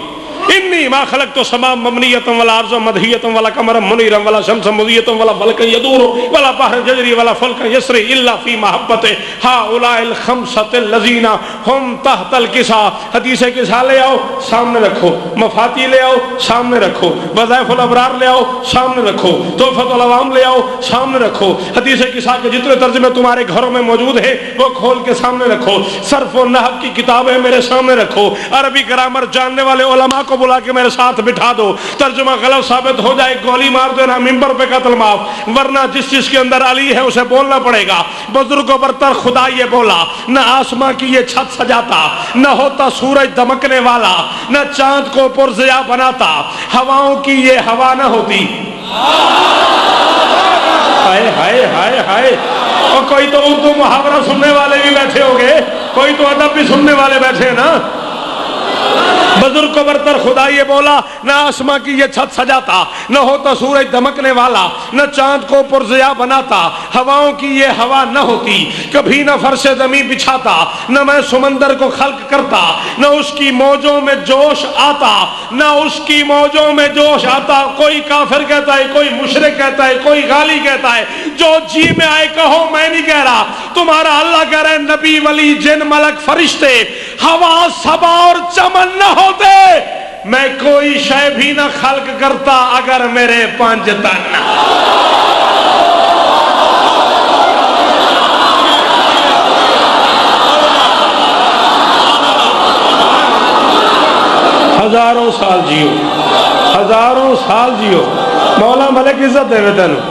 انی ما خلقت السماء مبنیۃ ولا ارض مدحیۃ ولا قمرا منیرا ولا شمسا مضیۃ ولا فلک یدور ولا بحر یجری ولا فلک یسری الا فی محبت ہؤلاء الخمسۃ الذین هم تحت الکساء۔ حدیث کساء لے آؤ سامنے رکھو، مفاتی لے آؤ سامنے رکھو، وظائف الابرار لے آؤ سامنے رکھو، تحفۃ العوام لے آؤ سامنے رکھو۔ حدیث کساء کے جتنے ترجمے تمہارے گھروں میں موجود ہیں وہ کھول کے سامنے رکھو۔ صرف و نحو کی کتابیں میرے سامنے رکھو، عربی گرامر جاننے والے علماء کو بلا کے میرے ساتھ بٹھا دو۔ ترجمہ غلط ثابت ہو جائے گولی مار دینا، منبر پہ قتل معاف، ورنہ جس چیز کے اندر علی ہے اسے بولنا پڑے گا۔ بزرگوں برتر خدا یہ بولا، نہ آسمان کی یہ چھت سجاتا، نہ ہوتا سورج دمکنے والا، نہ چاند کو پرضیا بناتا، ہواؤں کی یہ ہوا نہ ہوتی۔ ہائے ہائے ہائے ہائے، اور کوئی تو اردو محاورہ سننے والے بھی بیٹھے ہو گے، کوئی تو ادب بھی سننے والے بیٹھے ہیں نا۔ بزرگ کو برتر خدا یہ بولا، نہ آسمان کی یہ چھت سجاتا، نہ ہوتا سورج دمکنے والا، نہ چاند کو پرضیا بناتا، ہواؤں کی یہ ہوا نہ ہوتی، کبھی نہ فرش زمین بچھاتا، نہ میں سمندر کو خلق کرتا، نہ اس کی موجوں میں جوش آتا، نہ اس کی موجوں میں جوش آتا۔ کوئی کافر کہتا ہے، کوئی مشرک کہتا ہے، کوئی غالی کہتا ہے، جو جی میں آئے کہو، میں نہیں کہہ رہا، تمہارا اللہ کہہ رہے ہیں نبی ولی جن ملک فرشتے ہوا صبا اور چمن نہ ہوتے میں کوئی شے بھی نہ خلق کرتا اگر میرے پانچ تن۔ ہزاروں سال جیو، ہزاروں سال جیو، مولا ملک عزت دے وے تینوں۔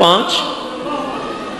5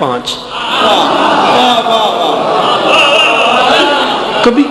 5?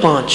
5?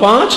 5।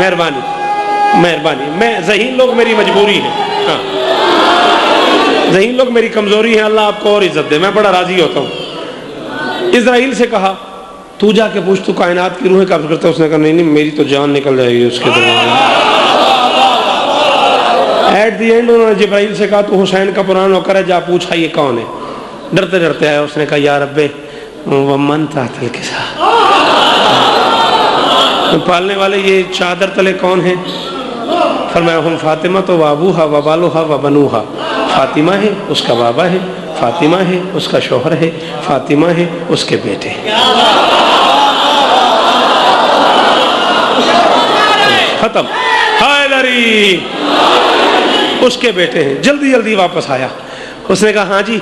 مہربانی مہربانی، میں ذہین لوگ میری مجبوری ہے، ہاں ذہین لوگ میری کمزوری ہے، اللہ آپ کو اور عزت دے، میں بڑا راضی ہوتا ہوں۔ اسرائیل سے کہا تو جا کے پوچھ تو کائنات کی روحیں قبض کرتا ہے، اس نے کہا نہیں نہیں میری تو جان نکل جائے گی اس کے درمیان۔ ایٹ دی اینڈ انہوں نے جبرائیل سے کہا تو حسین کا پرانا نوکر ہے، جا پوچھا یہ کون ہے۔ ڈرتے ڈرتے آیا، اس نے کہا یا رب ومن تحت الکساء، پالنے والے یہ چادر تلے کون ہیں؟ فرمایا ہم فاطمہ تو وابوہا وبالوہا وبنوہا، فاطمہ ہے اس کا بابا ہے، فاطمہ ہے اس کا شوہر ہے، فاطمہ ہے اس کے بیٹے۔ ختم، حیدری اس کے بیٹے ہیں۔ جلدی جلدی واپس آیا، اس نے کہا ہاں جی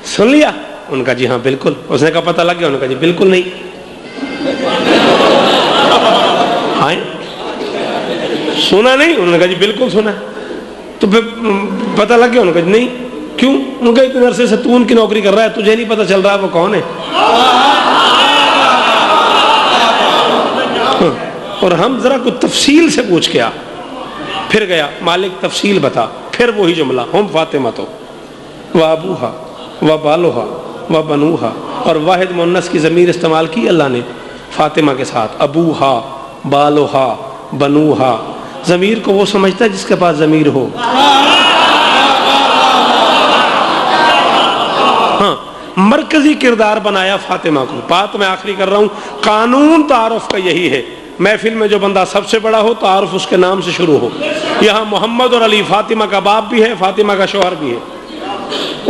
سن لیا؟ ان کا جی ہاں بالکل۔ اس نے کہا پتہ لگ گیا؟ انہوں نے کہا جی بالکل نہیں۔ آئے سنا نہیں؟ انہوں نے کہا جی بالکل سنا۔ تو پھر پتہ لگ گیا؟ انہوں نے کہا جی نہیں۔ کیوں؟ انہوں نے کہا اتنے عرصے سے تو ان کی نوکری کر رہا ہے، تجھے نہیں پتہ چل رہا وہ کون ہے؟ اور ہم ذرا کو تفصیل سے پوچھ کے آ، پھر گیا مالک تفصیل بتا، پھر وہی جملہ ہم فاطمہ تو وابوہا وبالوہا وبنوہا، اور واحد مؤنث کی ضمیر استعمال کی اللہ نے فاطمہ کے ساتھ، ابوہا بالوہا بنوہا۔ ضمیر کو وہ سمجھتا ہے جس کے پاس ضمیر ہو۔ ہاں مرکزی کردار بنایا فاطمہ کو۔ بات میں آخری کر رہا ہوں، قانون تعارف کا یہی ہے، محفل میں جو بندہ سب سے بڑا ہو تعارف اس کے نام سے شروع ہو۔ یہاں محمد اور علی، فاطمہ کا باپ بھی ہے، فاطمہ کا شوہر بھی ہے،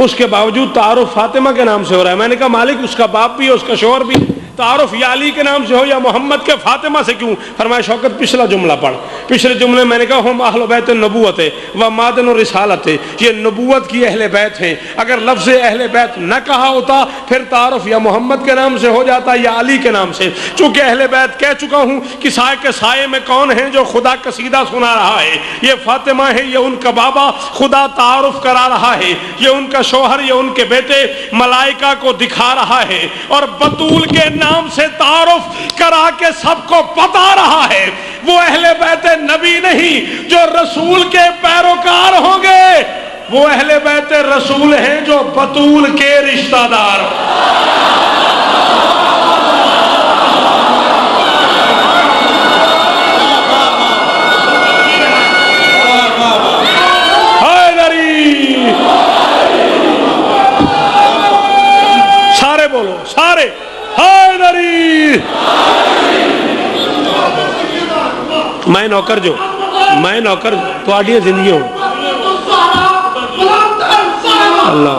اس کے باوجود تعارف فاطمہ کے نام سے ہو رہا ہے۔ میں نے کہا مالک اس کا باپ بھی ہے اس کا شوہر بھی، تعارف یا علی کے نام سے ہو یا محمد کے فاطمہ سے کیوں؟ فرمایا شوکت پچھلا جملہ پڑھ۔ پچھلے جملے میں نے کہا ہم اہل بیت النبوت و معدن الرسالت، یہ نبوت کی اہل بیت ہیں۔ اگر لفظ اہل بیت نہ کہا ہوتا پھر تعارف یا محمد کے نام سے ہو جاتا یا علی کے نام سے۔ چونکہ اہل بیت کہہ چکا ہوں کہ سائے کے سائے میں کون ہیں جو خدا قصیدہ سنا رہا ہے، یہ فاطمہ ہے، یہ ان کا بابا خدا تعارف کرا رہا ہے، یہ ان کا شوہر، یہ ان کے بیٹے ملائکہ کو دکھا رہا ہے، اور بطول کے نام سے تعارف کرا کے سب کو بتا رہا ہے۔ وہ اہل بیت نبی نہیں جو رسول کے پیروکار ہوں گے، وہ اہل بیت رسول ہیں جو بطول کے رشتہ دار ہوں۔ سارے بولو، سارے حیدری۔ میں نوکر جو میں نوکر تو آڈیاں زندگی ہوں اللہ۔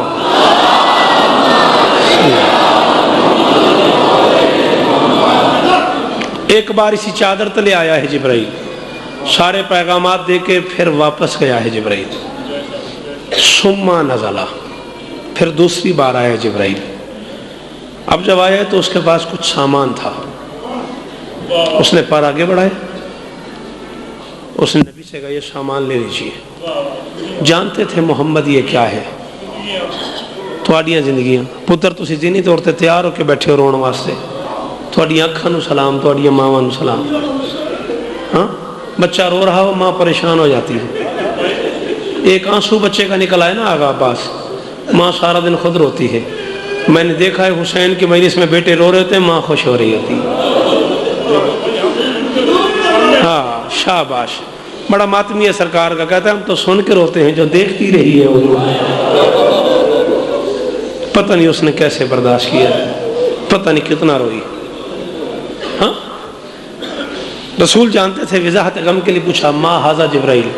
ایک بار اسی چادر تلے آیا ہے جبرائیل، سارے پیغامات دے کے پھر واپس گیا ہے جبرائیل۔ ثم نزلہ، پھر دوسری بار آیا جبرائیل۔ اب جب آیا تو اس کے پاس کچھ سامان تھا، اس نے پار آگے بڑھائے، اس نے نبی سے کہا یہ سامان لے لیجیے۔ جانتے تھے محمد یہ کیا ہے، تھوڑیاں زندگیاں پتر تسی زینی طور تے تیار ہو کے بیٹھے ہو رون واسطے، تھوڑیاں اکھاں نو سلام، تھوڑیاں ماواں نو سلام۔ ہاں بچہ رو رہا ہو ماں پریشان ہو جاتی ہے، ایک آنسو بچے کا نکل آئے نا آغا پاس، ماں سارا دن خود روتی ہے۔ میں نے دیکھا ہے حسین کی مجلس میں بیٹے رو رہے ہوتے ہیں، ماں خوش ہو رہی ہوتی ہے۔ ہاں شاباش، بڑا ماتمی ہے سرکار کا، کہتا ہے ہم تو سن کے روتے ہیں جو دیکھتی رہی ہے۔ پتہ نہیں اس نے کیسے برداشت کیا، پتہ نہیں کتنا روئی۔ ہاں رسول جانتے تھے، وضاحت غم کے لیے پوچھا ما ھذا جبرائیل،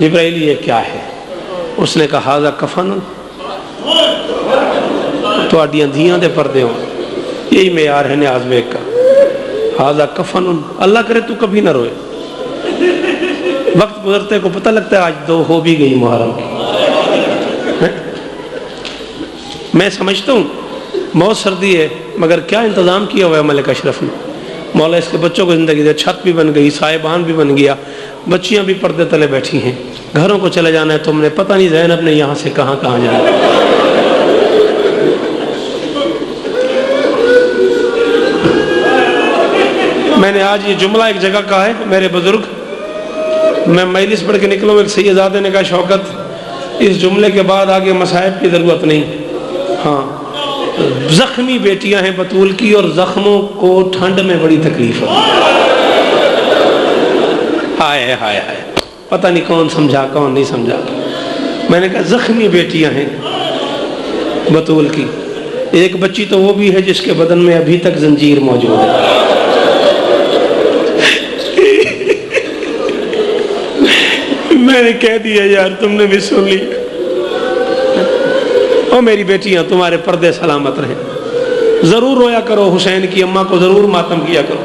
جبرائیل یہ کیا ہے؟ اس نے کہا ھذا کفن، تو آڈیاں دھیاں دے پردے ہوں، یہی معیار ہے نیاز بیگ کا۔ ھذا کفن، اللہ کرے تو کبھی نہ روئے۔ وقت گزرتے کو پتہ لگتا ہے آج 2 ہو بھی گئی محرم کی۔ میں سمجھتا ہوں بہت سردی ہے مگر کیا انتظام کیا ہوا ہے ملک اشرف نے، مولا اس کے بچوں کو زندگی دے، چھت بھی بن گئی، سائبان بھی بن گیا، بچیاں بھی پردے تلے بیٹھی ہیں، گھروں کو چلے جانا ہے تم نے، پتہ نہیں زینب نے یہاں سے کہاں کہاں جانا ہے۔ میں نے آج یہ جملہ ایک جگہ کہا ہے، میرے بزرگ میں مجلس پڑھ کے نکلوں، ایک سیدزادے نے کہا شوکت اس جملے کے بعد آگے مصائب کی ضرورت نہیں، ہاں زخمی بیٹیاں ہیں بطول کی اور زخموں کو ٹھنڈ میں بڑی تکلیف ہے۔ ہائے ہائے ہائے، پتہ نہیں کون سمجھا کون نہیں سمجھا۔ میں نے کہا زخمی بیٹیاں ہیں بطول کی، ایک بچی تو وہ بھی ہے جس کے بدن میں ابھی تک زنجیر موجود ہے۔ میں نے کہہ دیا یار تم نے بھی سن لی، او میری بیٹیاں تمہارے پردے سلامت رہیں، ضرور رویا کرو، حسین کی اماں کو ضرور ماتم کیا کرو۔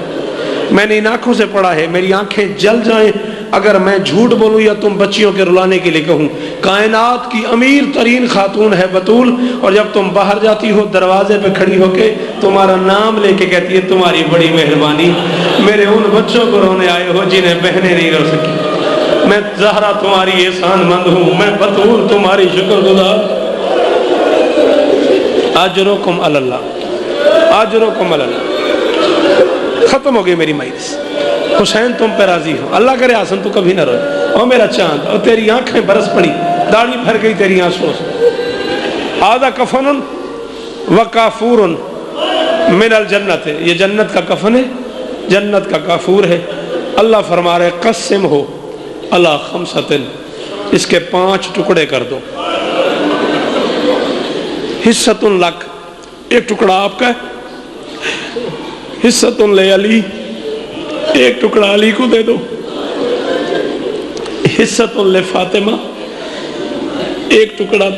میں نے ان آنکھوں سے پڑھا ہے، میری آنکھیں جل جائیں اگر میں جھوٹ بولوں یا تم بچیوں کے رلانے کے لیے کہوں۔ کائنات کی امیر ترین خاتون ہے بطول، اور جب تم باہر جاتی ہو دروازے پہ کھڑی ہو کے تمہارا نام لے کے کہتی ہے تمہاری بڑی مہربانی، میرے ان بچوں کو رونے آئے ہو جنہیں بہنیں نہیں رو سکی، میں زہرا تمہاری احسان مند ہوں، میں بطول تمہاری شکر گزار۔ اجرکم علی اللہ، اجرکم علی اللہ۔ ختم ہو گئی میری مجلس، حسین تم پہ راضی ہو، اللہ کرے حسن تو کبھی نہ روئے، او میرا چاند، او تیری آنکھیں برس پڑی، داڑھی بھر گئی تیری آنسوں سے۔ آدھا کفن و کافور من الجنت، یہ جنت کا کفن ہے، جنت کا کافور ہے۔ اللہ فرما رہے قسم ہو اللہ خمسطن، اس کے 5 ٹکڑے کر دو۔ حصۃ لک، ایک ٹکڑا آپ کا ہے، حصۃ لعلی، ایک ٹکڑا علی کو دے دو، حصۃ لفاطمہ، ایک ٹکڑا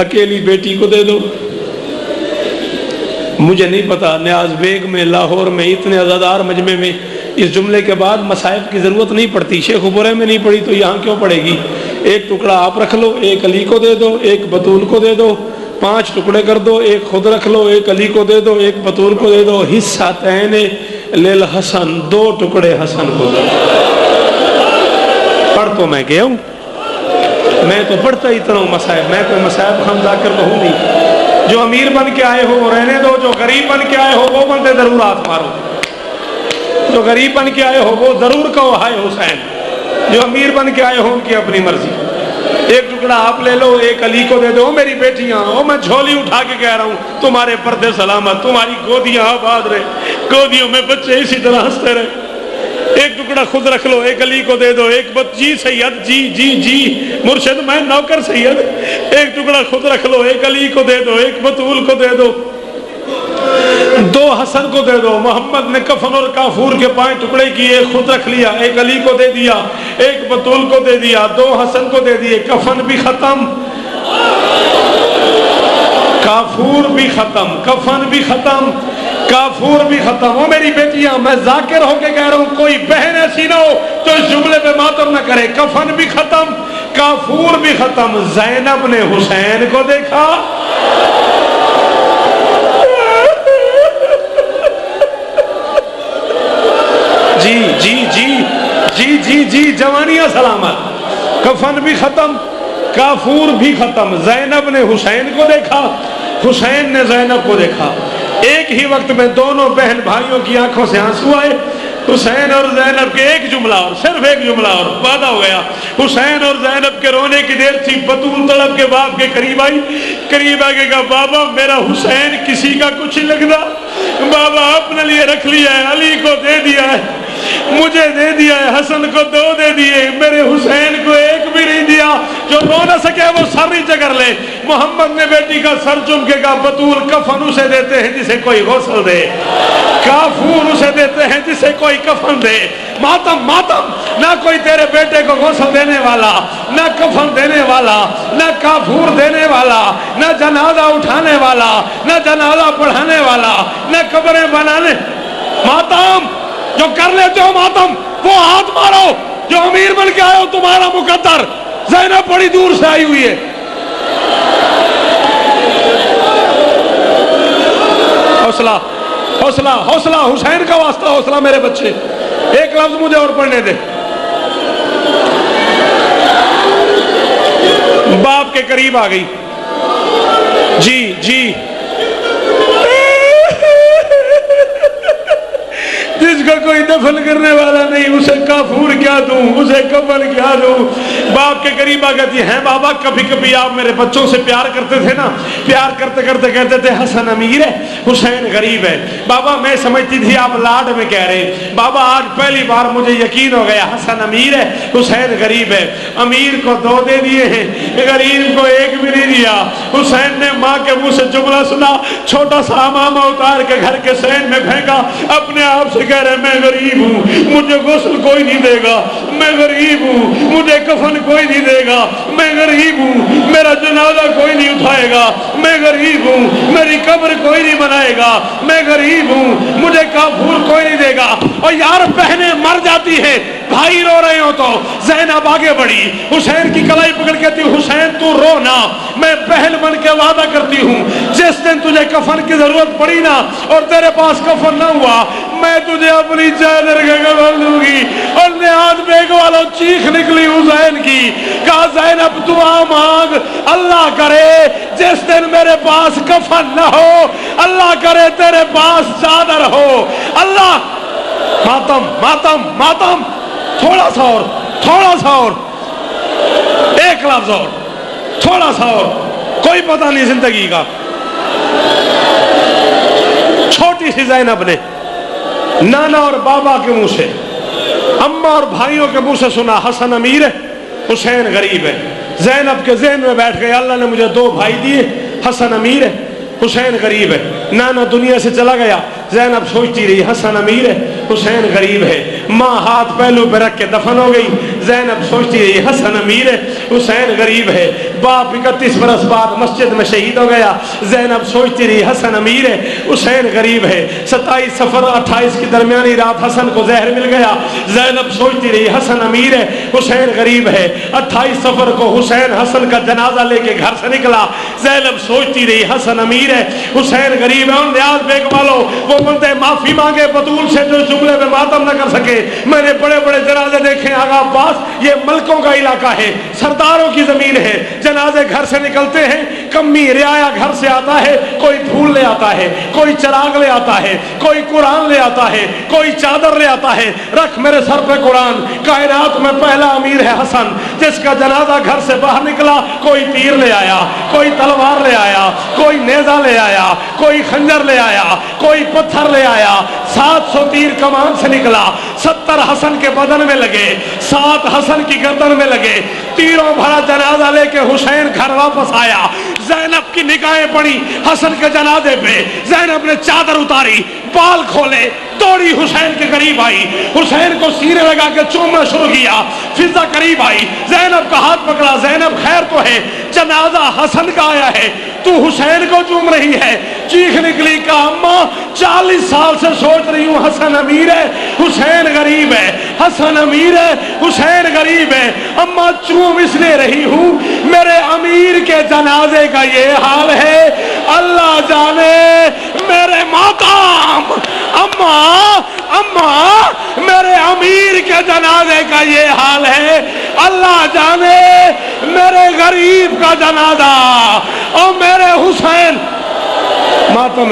اکیلی بیٹی کو دے دو۔ مجھے نہیں پتا نیاز بیگ میں لاہور میں اتنے عزادار مجمع میں اس جملے کے بعد مصائب کی ضرورت نہیں پڑتی، شیخ برے میں نہیں پڑی تو یہاں کیوں پڑے گی؟ ایک ٹکڑا آپ رکھ لو، ایک علی کو دے دو، ایک بطول کو دے دو، 5 ٹکڑے کر دو، ایک خود رکھ لو، ایک علی کو دے دو، ایک بطول کو دے دو۔ حصتین للحسن، 2 ٹکڑے حسن کو دو۔ پڑھ تو میں گیا ہوں، میں تو پڑھتا ہی اتنا ہوں مصائب، میں کوئی مصائب خم ذاکر تو ہوں نہیں۔ جو امیر بن کے آئے ہو رہنے دو، جو غریب بن کے آئے ہو وہ بندے ضرور ہاتھ مارو، جو غریب بن کے آئے ہو وہ ضرور کہو ہائے حسین، جو امیر بن کے آئے ہو ان کی اپنی مرضی۔ ایک ٹکڑا آپ لے لو، ایک علی کو دے دو۔ میری بیٹیاں، میں جھولی اٹھا کے کہہ رہا ہوں تمہارے پردے سلامت، تمہاری گودیاں آباد رہے، گودیوں میں بچے اسی طرح ہنستے رہے۔ ایک ٹکڑا خود رکھ لو، ایک علی کو دے دو، ایک جی سید، جی جی جی مرشد میں نوکر سید، ایک ٹکڑا خود رکھ لو، ایک علی کو دے دو، ایک بطول کو دے دو، 2 حسن کو دے دو۔ محمد نے کفن اور کافور کے 5 ٹکڑے کیے، ایک خود رکھ لیا، ایک علی کو دے دیا، ایک بطول کو دے دیا، 2 حسن کو دے دیے۔ کفن بھی ختم، کافور بھی ختم، کفن بھی ختم، کافور بھی ختم۔ وہ میری بیٹیاں، میں ذاکر ہو کے کہہ رہا ہوں کوئی بہن ایسی نہ ہو تو اس جملے پہ ماتم نہ کرے۔ کفن بھی ختم، کافور بھی ختم۔ زینب نے حسین کو دیکھا، جی جی جی جی جی جی جوانیاں سلامت۔ کفن بھی ختم، کافور بھی ختم۔ زینب نے حسین کو دیکھا، حسین نے زینب کو دیکھا۔ ایک ہی وقت میں دونوں بہن بھائیوں کی آنکھوں سے آنسو آئے۔ حسین اور زینب کے ایک جملہ اور، صرف ایک جملہ اور وعدہ ہو گیا۔ حسین اور زینب کے رونے کی دیر تھی، بطول تڑپ کے باپ کے قریب آئی، قریب آ کے کہا بابا میرا حسین کسی کا کچھ نہیں لگتا، بابا اپنے لیے رکھ لیا ہے، علی کو دے دیا ہے، مجھے دے دیا ہے، حسن کو 2 دے دیے، میرے حسین کو 1 بھی نہیں دیا۔ جو رو نہ سکے وہ سر نیچے کر لے۔ محمد نے بیٹی کا سر چوم کے کہا بطول کفن اسے دیتے ہیں جسے کوئی غسل دے، کافور اسے دیتے ہیں جسے کوئی کفن دے۔ ماتم ماتم، نہ کوئی تیرے بیٹے کو غسل دینے والا، نہ کفن دینے والا، نہ کافور دینے والا، نہ جنازہ اٹھانے والا، نہ جنازہ پڑھانے والا، نہ قبریں بنانے۔ ماتم جو کر لیتے ہو ماتم وہ ہاتھ مارو، جو امیر بن کے آئے ہو تمہارا مقدر۔ زینب بڑی دور سے آئی ہوئی ہے۔ حوصلہ حوصلہ حوصلہ، حسین کا واسطہ حوصلہ میرے بچے۔ ایک لفظ مجھے اور پڑھنے دے۔ باپ کے قریب آ گئی، جی جی، جس کا کوئی دفن کرنے والا نہیں، اسے کافور کیا دوں، اسے کفن کیا دوں؟ باپ کے قریب آ کہتی ہیں بابا کبھی کبھی آپ میرے بچوں سے پیار کرتے تھے نا، پیار کرتے کرتے کہتے تھے حسن امیر ہے حسین غریب ہے۔ بابا میں سمجھتی تھی آپ لاڈ میں کہہ رہے، بابا آج پہلی بار مجھے یقین ہو گیا حسن امیر ہے حسین غریب ہے۔ امیر کو 2 دے دیے ہیں، غریب کو 1 بھی نہیں دیا۔ حسین نے ماں کے منہ سے جملہ سنا، چھوٹا سا امامہ اتار کے گھر کے سین میں پھینکا، اپنے آپ سے کہہ رہے میں غریب ہوں، مجھے غسل کوئی نہیں دے گا، میں غریب ہوں، مجھے کفن کوئی نہیں دے گا، میں غریب ہوں، میرا جنازہ کوئی نہیں اٹھائے گا، میں غریب ہوں، میری قبر کوئی نہیں بنائے گا، میں غریب ہوں، مجھے کافور کوئی نہیں دے گا۔ اور یار بہنیں مر جاتی ہیں، بھائی رو رہے ہو تو زینب آگے بڑھی، حسین کی کلائی پکڑ کے کہتی حسین تو رو نا، میں بہن بن کے وعدہ کرتی ہوں جس دن تجھے کفن کی ضرورت پڑی نا اور تیرے پاس کفن نہ ہوا، میں تجھے اپنی چادر کا کفن دوں گی۔ اور نہاد بیگ والوں چیخ نکلی حسین کی، کہا زینب دعا مانگ، اللہ کرے جس دن میرے پاس کفن نہ ہو، اللہ کرے تیرے پاس چادر ہو۔ اللہ ماتم ماتم ماتم، تھوڑا سا اور، تھوڑا سا اور، 1 لفظ اور، تھوڑا سا اور، کوئی پتہ نہیں زندگی کا۔ چھوٹی سی زینب نے نانا اور بابا کے منہ سے، اماں اور بھائیوں کے منہ سے سنا حسن امیر ہے حسین غریب ہے۔ زینب کے ذہن میں بیٹھ گئے اللہ نے مجھے 2 بھائی دیے، حسن امیر ہے حسین غریب ہے۔ نانا دنیا سے چلا گیا، زینب سوچتی رہی حسن امیر ہے حسین غریب ہے۔ ماں ہاتھ پہلو پہ رکھ کے دفن ہو گئی، زینب سوچتی رہی حسن امیر ہے حسین غریب ہے۔ باپ 31 برس بعد مسجد میں شہید ہو گیا، زینب سوچتی رہی حسن امیر ہے حسین غریب ہے۔ 27 صفر 28 کی درمیانی رات حسن کو زہر مل گیا، زینب سوچتی رہی حسن امیر ہے حسین غریب ہے۔ 28 صفر کو حسین حسن کا جنازہ لے کے گھر سے نکلا، زینب سوچتی رہی حسن امیر ہے حسین غریب ہے۔ اور نیاز بیگ والوں وہ بندے معافی مانگے بطول سے جو جملے میں ماتم نہ کر سکے۔ میں نے بڑے بڑے جنازے دیکھے آغا عباس، یہ ملکوں کا علاقہ ہے، سرداروں کی زمین ہے، جنازے گھر سے نکلتے ہیں، کمی رعایا گھر سے آتا ہے، کوئی پھول لے آتا ہے، کوئی چراغ لے آتا ہے، کوئی قرآن لے آتا ہے، کوئی چادر لے آتا ہے، رکھ میرے سر پہ قرآن۔ کائنات میں پہلا امیر ہے حسن، جس کا جنازہ گھر سے باہر نکلا، کوئی تیر لے آیا، کوئی تلوار لے آیا، کوئی نیزہ لے آیا، کوئی خنجر لے آیا، کوئی پتھر لے آیا۔ 700 تیر کمان سے نکلا، 70 حسن کے بدن میں لگے، 7 حسن کی گردن میں لگے، تیروں بھرا جنازہ لے کے حسین گھر واپس آیا۔ زینب کی نگاہیں پڑی حسن کے جنازے پہ، زینب نے چادر اتاری، بال کھولے، دوڑی حسین کے قریب آئی، حسین کو سینے لگا کے چومنا شروع کیا۔ فضا قریب آئی، زینب کا ہاتھ پکڑا، زینب خیر تو ہے، جنازہ حسن کا آیا ہے، تو حسین کو چوم رہی ہے۔ چیخ نکلی، کہا اماں 40 سال سے سوچ رہی ہوں حسن امیر ہے حسین غریب ہے، حسن امیر ہے حسین غریب ہے، اماں چوم اس لیے رہی ہوں میرے امیر کے جنازے کا یہ حال ہے، اللہ جانے میرے ماتم، اماں میرے امیر کے جنازے کا یہ حال ہے، اللہ جانے میرے غریب کا جنازہ اور میرے حسین ماتم